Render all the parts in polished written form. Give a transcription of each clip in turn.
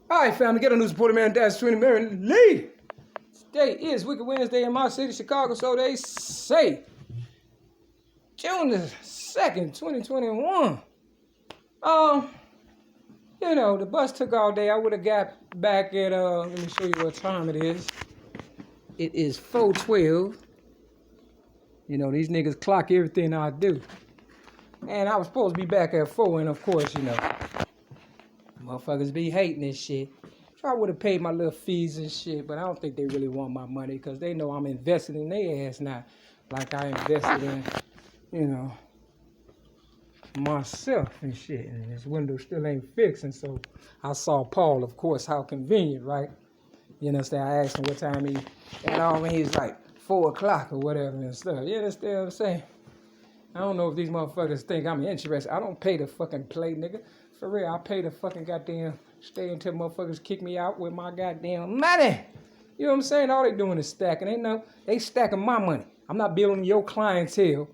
All right, family, get a new supporter man, Dash 20 Mary Lee. Today is Wicked Wednesday in my city, Chicago, so they say. June the 2nd, 2021. You know, the bus took all day. I would have got back at, let me show you what time it is. It is 4:12. You know, these niggas clock everything I do. And I was supposed to be back at 4, and of course, you know, motherfuckers be hating this shit. So I would have paid my little fees and shit, but I don't think they really want my money because they know I'm invested in their ass now. Like I invested in, you know, myself and shit. And this window still ain't fixed. And so I saw Paul, of course, how convenient, right? You understand? I asked him what time he got on, and he's like 4 o'clock or whatever and stuff. You understand what I'm saying? I don't know if these motherfuckers think I'm interested. I don't pay to fucking play, nigga. For real, I pay to fucking goddamn stay until motherfuckers kick me out with my goddamn money. You know what I'm saying? All they doing is stacking. They stacking my money. I'm not building your clientele,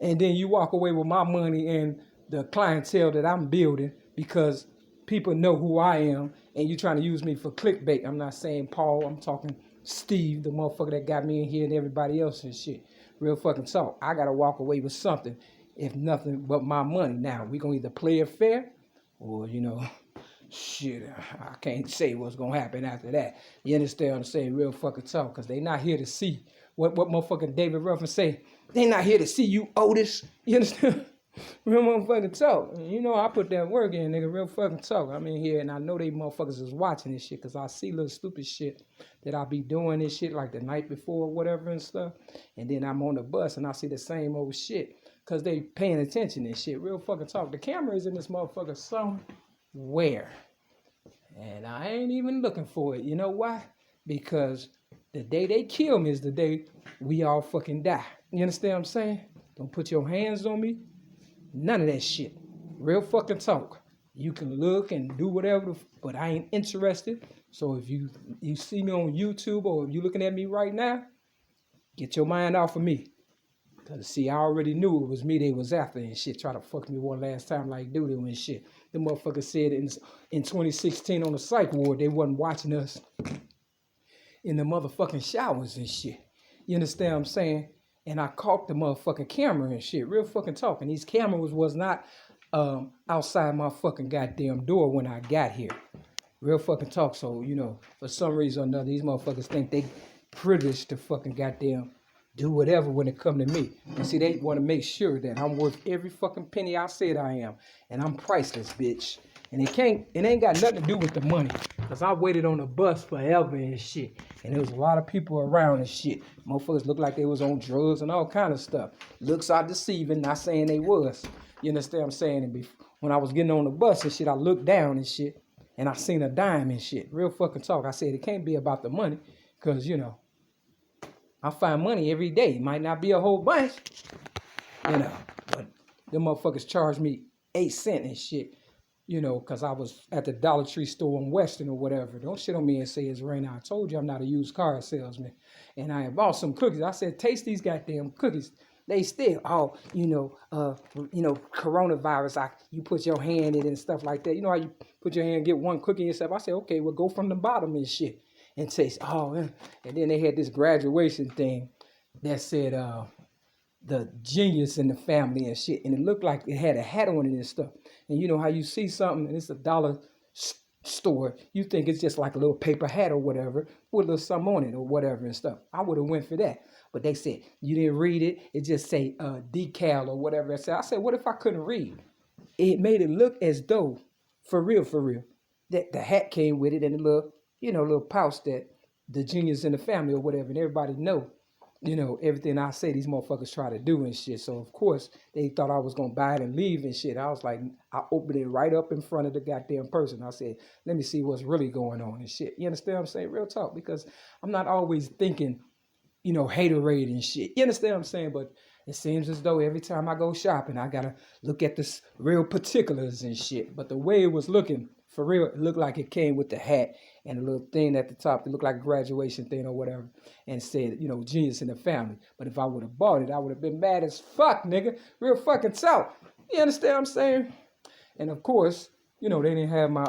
and then you walk away with my money and the clientele that I'm building because people know who I am, and you trying to use me for clickbait. I'm not saying Paul. I'm talking Steve, the motherfucker that got me in here and everybody else and shit. Real fucking talk. I gotta walk away with something, if nothing but my money. Now, we gonna either play it fair, or, you know, shit, I can't say what's gonna happen after that. You understand what I'm saying? Real fucking talk, because they not here to see what motherfucking David Ruffin say. They not here to see you, Otis. You understand? Real motherfucking talk. You know, I put that work in, nigga. Real fucking talk. I'm in here, and I know they motherfuckers is watching this shit, because I see little stupid shit that I be doing this shit like the night before or whatever and stuff. And then I'm on the bus, and I see the same old shit, because they paying attention and shit. Real fucking talk. The camera is in this motherfucker somewhere. And I ain't even looking for it. You know why? Because the day they kill me is the day we all fucking die. You understand what I'm saying? Don't put your hands on me. None of that shit. Real fucking talk. You can look and do whatever, but I ain't interested. So if you see me on YouTube or if you looking at me right now, get your mind off of me. Because, see, I already knew it was me they was after and shit. Try to fuck me one last time like Doodoo and shit. The motherfucker said in 2016 on the psych ward, they wasn't watching us in the motherfucking showers and shit. You understand what I'm saying? And I caught the motherfucking camera and shit. Real fucking talk. And these cameras was not outside my fucking goddamn door when I got here. Real fucking talk. So, you know, for some reason or another, these motherfuckers think they privileged to fucking goddamn do whatever when it come to me. And see, they want to make sure that I'm worth every fucking penny I said I am. And I'm priceless, bitch. And it ain't got nothing to do with the money. Because I waited on the bus forever and shit. And there was a lot of people around and shit. Motherfuckers looked like they was on drugs and all kind of stuff. Looks are deceiving, not saying they was. You understand what I'm saying? And when I was getting on the bus and shit, I looked down and shit. And I seen a dime and shit. Real fucking talk. I said, it can't be about the money. Because, you know, I find money every day. It might not be a whole bunch, you know, but them motherfuckers charged me 8 cents and shit, you know, because I was at the Dollar Tree store in Weston or whatever. Don't shit on me and say it's rain. I told you I'm not a used car salesman. And I bought some cookies. I said, taste these goddamn cookies. They still, you know, coronavirus, you put your hand in it and stuff like that. You know how you put your hand and get one cookie and yourself? I said, okay, well, go from the bottom and shit. And taste, and then they had this graduation thing that said the genius in the family and shit, and it looked like it had a hat on it and stuff. And you know how you see something and it's a dollar store, you think it's just like a little paper hat or whatever with a little something on it or whatever and stuff. I would have went for that, but they said you didn't read it. It just say decal or whatever. I said, what if I couldn't read? It made it look as though for real, that the hat came with it and the little pouch that the genius in the family or whatever, and everybody know, you know, everything I say these motherfuckers try to do and shit. So, of course, they thought I was going to buy it and leave and shit. I was like, I opened it right up in front of the goddamn person. I said, let me see what's really going on and shit. You understand what I'm saying? Real talk, because I'm not always thinking, you know, haterade and shit. You understand what I'm saying? But it seems as though every time I go shopping, I got to look at the real particulars and shit. But the way it was looking, for real, it looked like it came with the hat and a little thing at the top that looked like a graduation thing or whatever, and said, you know, genius in the family. But if I would have bought it, I would have been mad as fuck, nigga. Real fucking talk. You understand what I'm saying? And of course, you know, they didn't have my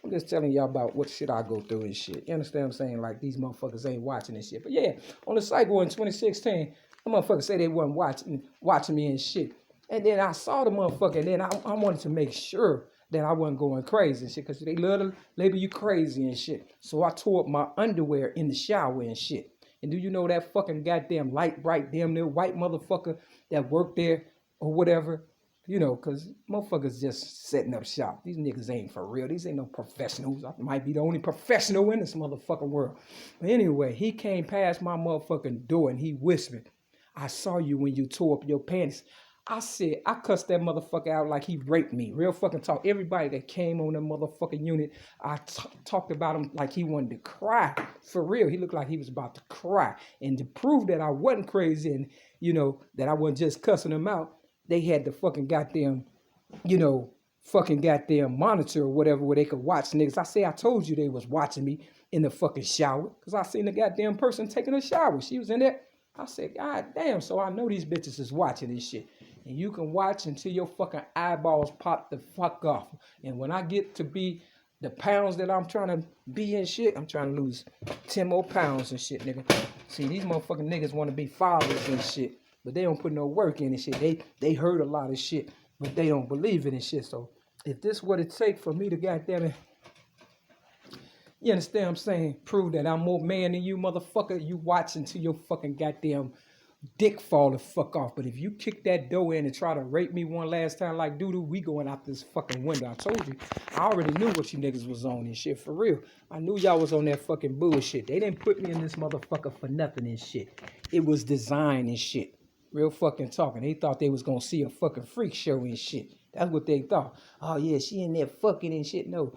I'm just telling y'all about what shit I go through and shit. You understand what I'm saying? Like, these motherfuckers ain't watching this shit. But yeah, on the cycle in 2016, the motherfuckers say they wasn't watching me and shit. And then I saw the motherfucker, and then I wanted to make sure that I wasn't going crazy and shit, because they love to label you crazy and shit. So I tore up my underwear in the shower and shit. And do you know that fucking goddamn light bright damn near white motherfucker that worked there or whatever? You know, because motherfuckers just setting up shop. These niggas ain't for real. These ain't no professionals. I might be the only professional in this motherfucking world. But anyway, he came past my motherfucking door and he whispered, I saw you when you tore up your panties. I said, I cussed that motherfucker out like he raped me. Real fucking talk. Everybody that came on that motherfucking unit, I talked about him like he wanted to cry. For real, he looked like he was about to cry. And to prove that I wasn't crazy and, you know, that I wasn't just cussing him out, they had the fucking goddamn, you know, fucking goddamn monitor or whatever where they could watch niggas. I say I told you they was watching me in the fucking shower because I seen the goddamn person taking a shower. She was in there. I said, God damn, so I know these bitches is watching this shit. And you can watch until your fucking eyeballs pop the fuck off. And when I get to be the pounds that I'm trying to be in shit, I'm trying to lose 10 more pounds and shit, nigga. See, these motherfucking niggas want to be fathers and shit, but they don't put no work in and shit. They heard a lot of shit, but they don't believe it and shit. So if this what it take for me to goddamn it, you understand what I'm saying? Prove that I'm more man than you, motherfucker. You watch until your fucking goddamn dick fall the fuck off. But if you kick that door in and try to rape me one last time like doo-doo, we going out this fucking window. I told you. I already knew what you niggas was on and shit, for real. I knew y'all was on that fucking bullshit. They didn't put me in this motherfucker for nothing and shit. It was designed and shit. Real fucking talking. They thought they was gonna see a fucking freak show and shit. That's what they thought. Oh yeah, she in there fucking and shit. No.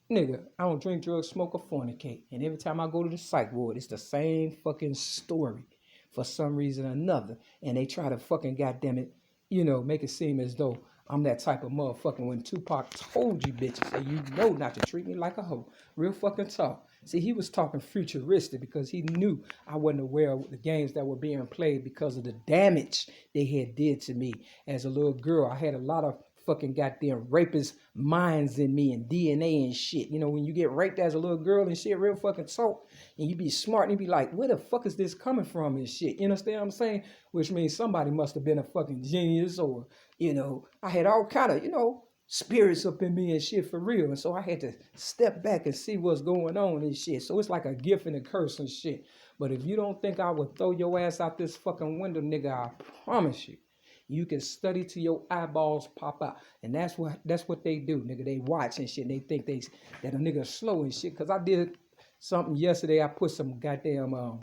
Nigga, I don't drink, drugs, smoke, or fornicate. And every time I go to the psych ward, it's the same fucking story for some reason or another. And they try to fucking, goddamn it, you know, make it seem as though I'm that type of motherfucker when Tupac told you bitches that you know not to treat me like a hoe. Real fucking talk. See, he was talking futuristic because he knew I wasn't aware of the games that were being played because of the damage they had did to me as a little girl. I had a lot of fucking goddamn rapist minds in me and DNA and shit. You know, when you get raped as a little girl and shit, real fucking talk, and you be smart and you be like, where the fuck is this coming from and shit? You understand what I'm saying? Which means somebody must have been a fucking genius, or, you know, I had all kind of, you know, spirits up in me and shit, for real. And so I had to step back and see what's going on and shit. So it's like a gift and a curse and shit. But if you don't think I would throw your ass out this fucking window, nigga, I promise you. You can study till your eyeballs pop out. And that's what they do, nigga. They watch and shit. And they think that a nigga slow and shit. Because I did something yesterday. I put some goddamn,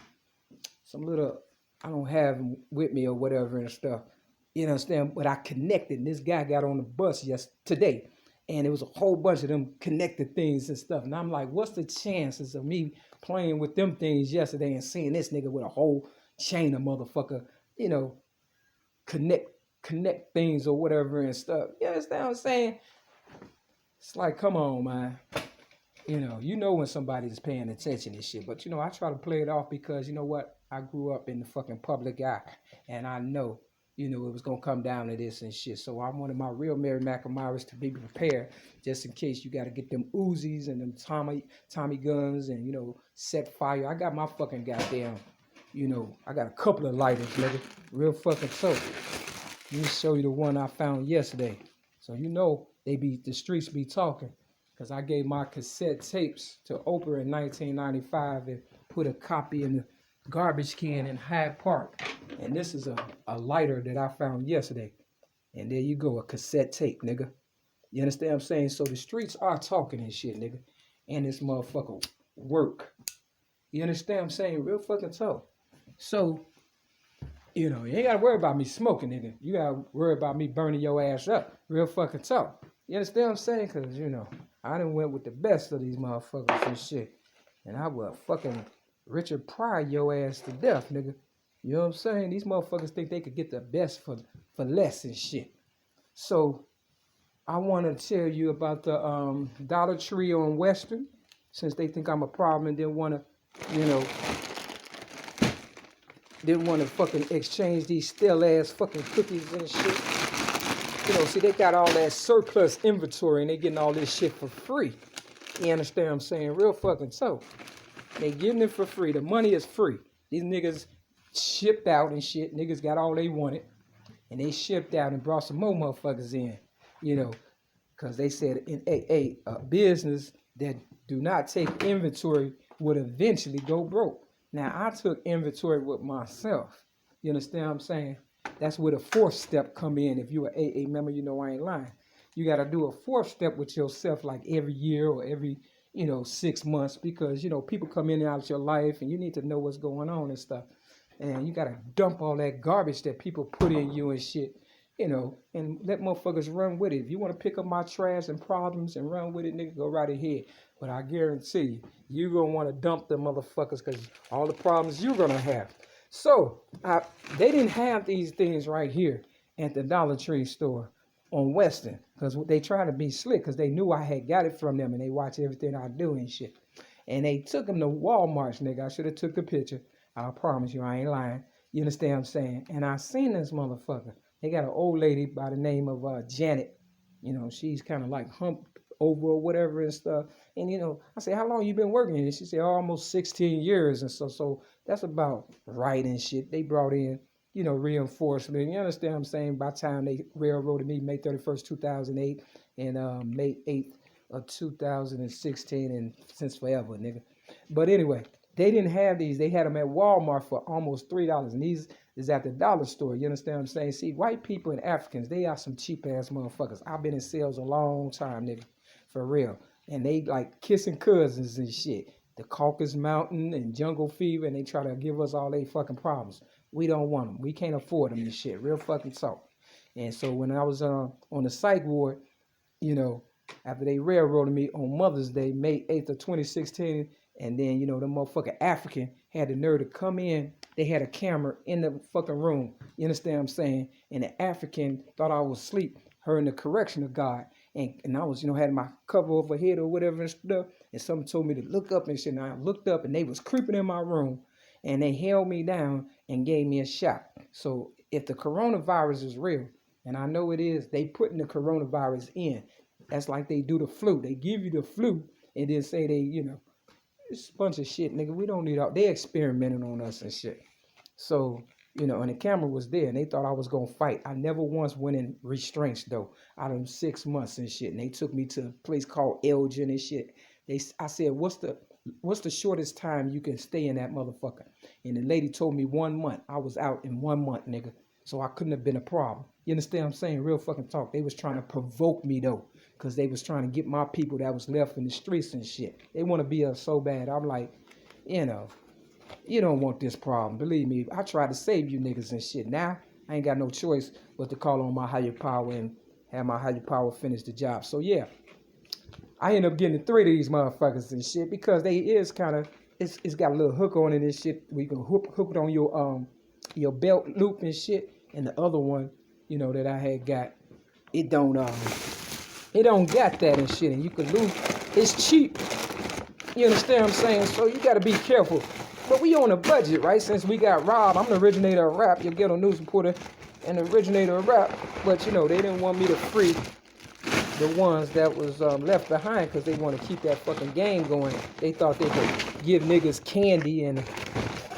some little, I don't have them with me or whatever and stuff. You understand? But I connected. And this guy got on the bus today. And it was a whole bunch of them connected things and stuff. And I'm like, what's the chances of me playing with them things yesterday and seeing this nigga with a whole chain of motherfucker, you know, connect things or whatever and stuff. You understand what I'm saying? It's like, come on, man. You know when somebody's paying attention and shit. But, you know, I try to play it off because, you know what? I grew up in the fucking public eye. And I know, you know, it was going to come down to this and shit. So I wanted my real Mary Mac to be prepared just in case you got to get them Uzis and them Tommy guns and, you know, set fire. I got my fucking goddamn, you know, I got a couple of lighters, nigga. Real fucking tough. Let me show you the one I found yesterday. So you know the streets be talking. Because I gave my cassette tapes to Oprah in 1995 and put a copy in the garbage can in Hyde Park. And this is a lighter that I found yesterday. And there you go, a cassette tape, nigga. You understand what I'm saying? So the streets are talking and shit, nigga. And this motherfucker work. You understand what I'm saying? Real fucking talk. So, you know, you ain't got to worry about me smoking, nigga. You got to worry about me burning your ass up. Real fucking talk. You understand what I'm saying? Because, you know, I done went with the best of these motherfuckers and shit. And I will fucking Richard Pryor your ass to death, nigga. You know what I'm saying? These motherfuckers think they could get the best for less and shit. So, I want to tell you about the Dollar Tree on Western. Since they think I'm a problem and didn't want to, you know, didn't want to fucking exchange these stale ass fucking cookies and shit. You know, see, they got all that surplus inventory and they getting all this shit for free. You understand what I'm saying? Real fucking so. They getting it for free. The money is free. These niggas shipped out and shit. Niggas got all they wanted. And they shipped out and brought some more motherfuckers in. You know, because they said in a business that do not take inventory would eventually go broke. Now, I took inventory with myself. You understand what I'm saying? That's where the fourth step come in. If you're an AA member, you know I ain't lying. You got to do a fourth step with yourself like every year or every, 6 months because, people come in and out of your life and you need to know what's going on and stuff. And you got to dump all that garbage that people put in you and shit, and let motherfuckers run with it. If you want to pick up my trash and problems and run with it, nigga, go right ahead. But I guarantee you're going to want to dump the motherfuckers because all the problems you're going to have. So they didn't have these things right here at the Dollar Tree store on Western because they tried to be slick because they knew I had got it from them and they watch everything I do and shit. And they took them to Walmart, nigga. I should have took the picture. I promise you, I ain't lying. You understand what I'm saying? And I seen this motherfucker. They got an old lady by the name of Janet. She's kind of like humped over or whatever and stuff. And, I said, how long you been working here? She said, almost 16 years. And so that's about right and shit. They brought in, reinforcement. You understand what I'm saying? By the time they railroaded me May 31st, 2008 and May 8th of 2016 and since forever, nigga. But anyway, they didn't have these. They had them at Walmart for almost $3. And these is at the dollar store. You understand what I'm saying? See, white people and Africans, they are some cheap-ass motherfuckers. I've been in sales a long time, nigga. For real. And they like kissing cousins and shit. The Caucasus Mountain and Jungle Fever, and they try to give us all they fucking problems. We don't want them. We can't afford them and shit. Real fucking talk. And so when I was on the psych ward, after they railroaded me on Mother's Day, May 8th of 2016, and then, the motherfucking African had the nerve to come in. They had a camera in the fucking room. You understand what I'm saying? And the African thought I was asleep, her in the correctional guard. And I was, had my cover over head or whatever and stuff. And someone told me to look up and shit. And I looked up and they was creeping in my room. And they held me down and gave me a shot. So if the coronavirus is real, and I know it is, they putting the coronavirus in. That's like they do the flu. They give you the flu and then say they, it's a bunch of shit, nigga. We don't need all. They experimenting on us and shit. So, and the camera was there, and they thought I was going to fight. I never once went in restraints, though, out of them 6 months and shit. And they took me to a place called Elgin and shit. I said, what's the shortest time you can stay in that motherfucker? And the lady told me 1 month. I was out in 1 month, nigga. So I couldn't have been a problem. You understand what I'm saying? Real fucking talk. They was trying to provoke me, though, because they was trying to get my people that was left in the streets and shit. They want to be us so bad. I'm like, you don't want this problem. Believe me, I tried to save you niggas and shit. Now, I ain't got no choice but to call on my higher power and have my higher power finish the job. So, yeah, I end up getting 3 of these motherfuckers and shit because they is kind of, it's got a little hook on it and shit. We can hook it on your belt loop and shit. And the other one, that I had got, it don't got that and shit. And you can lose. It's cheap. You understand what I'm saying? So you got to be careful. But we on a budget, right? Since we got robbed, I'm the originator of rap. Your ghetto news reporter and the originator of rap. But, they didn't want me to free the ones that was left behind because they want to keep that fucking game going. They thought they could give niggas candy and,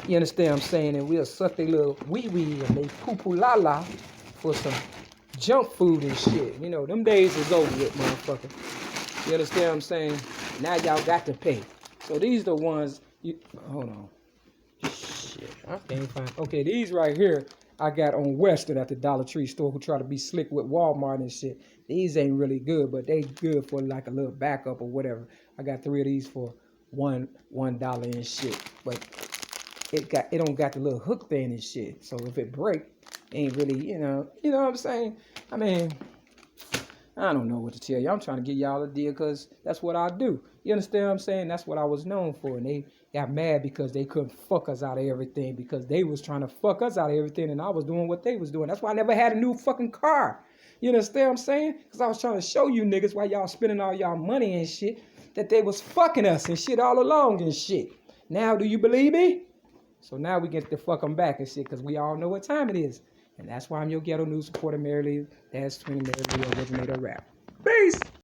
you understand what I'm saying? And we'll suck their little wee-wee and they poo-poo-la-la for some junk food and shit. Them days is over with, motherfucker. You understand what I'm saying? Now y'all got to pay. So these the ones, hold on. Shit, I can't find, okay, these right here, I got on Western at the Dollar Tree store who try to be slick with Walmart and shit. These ain't really good, but they good for like a little backup or whatever. I got 3 of these for $1 and shit. But it don't got the little hook thing and shit. So if it break, ain't really, you know what I'm saying? I mean, I don't know what to tell you. I'm trying to get y'all a deal because that's what I do. You understand what I'm saying? That's what I was known for. And they got mad because they couldn't fuck us out of everything because they was trying to fuck us out of everything and I was doing what they was doing. That's why I never had a new fucking car. You understand what I'm saying? Because I was trying to show you niggas why y'all spending all y'all money and shit that they was fucking us and shit all along and shit. Now, do you believe me? So now we get to fuck them back and shit because we all know what time it is. And that's why I'm your ghetto news reporter, Mary Lee. That's Twin Mary Lee, originator rap. Peace!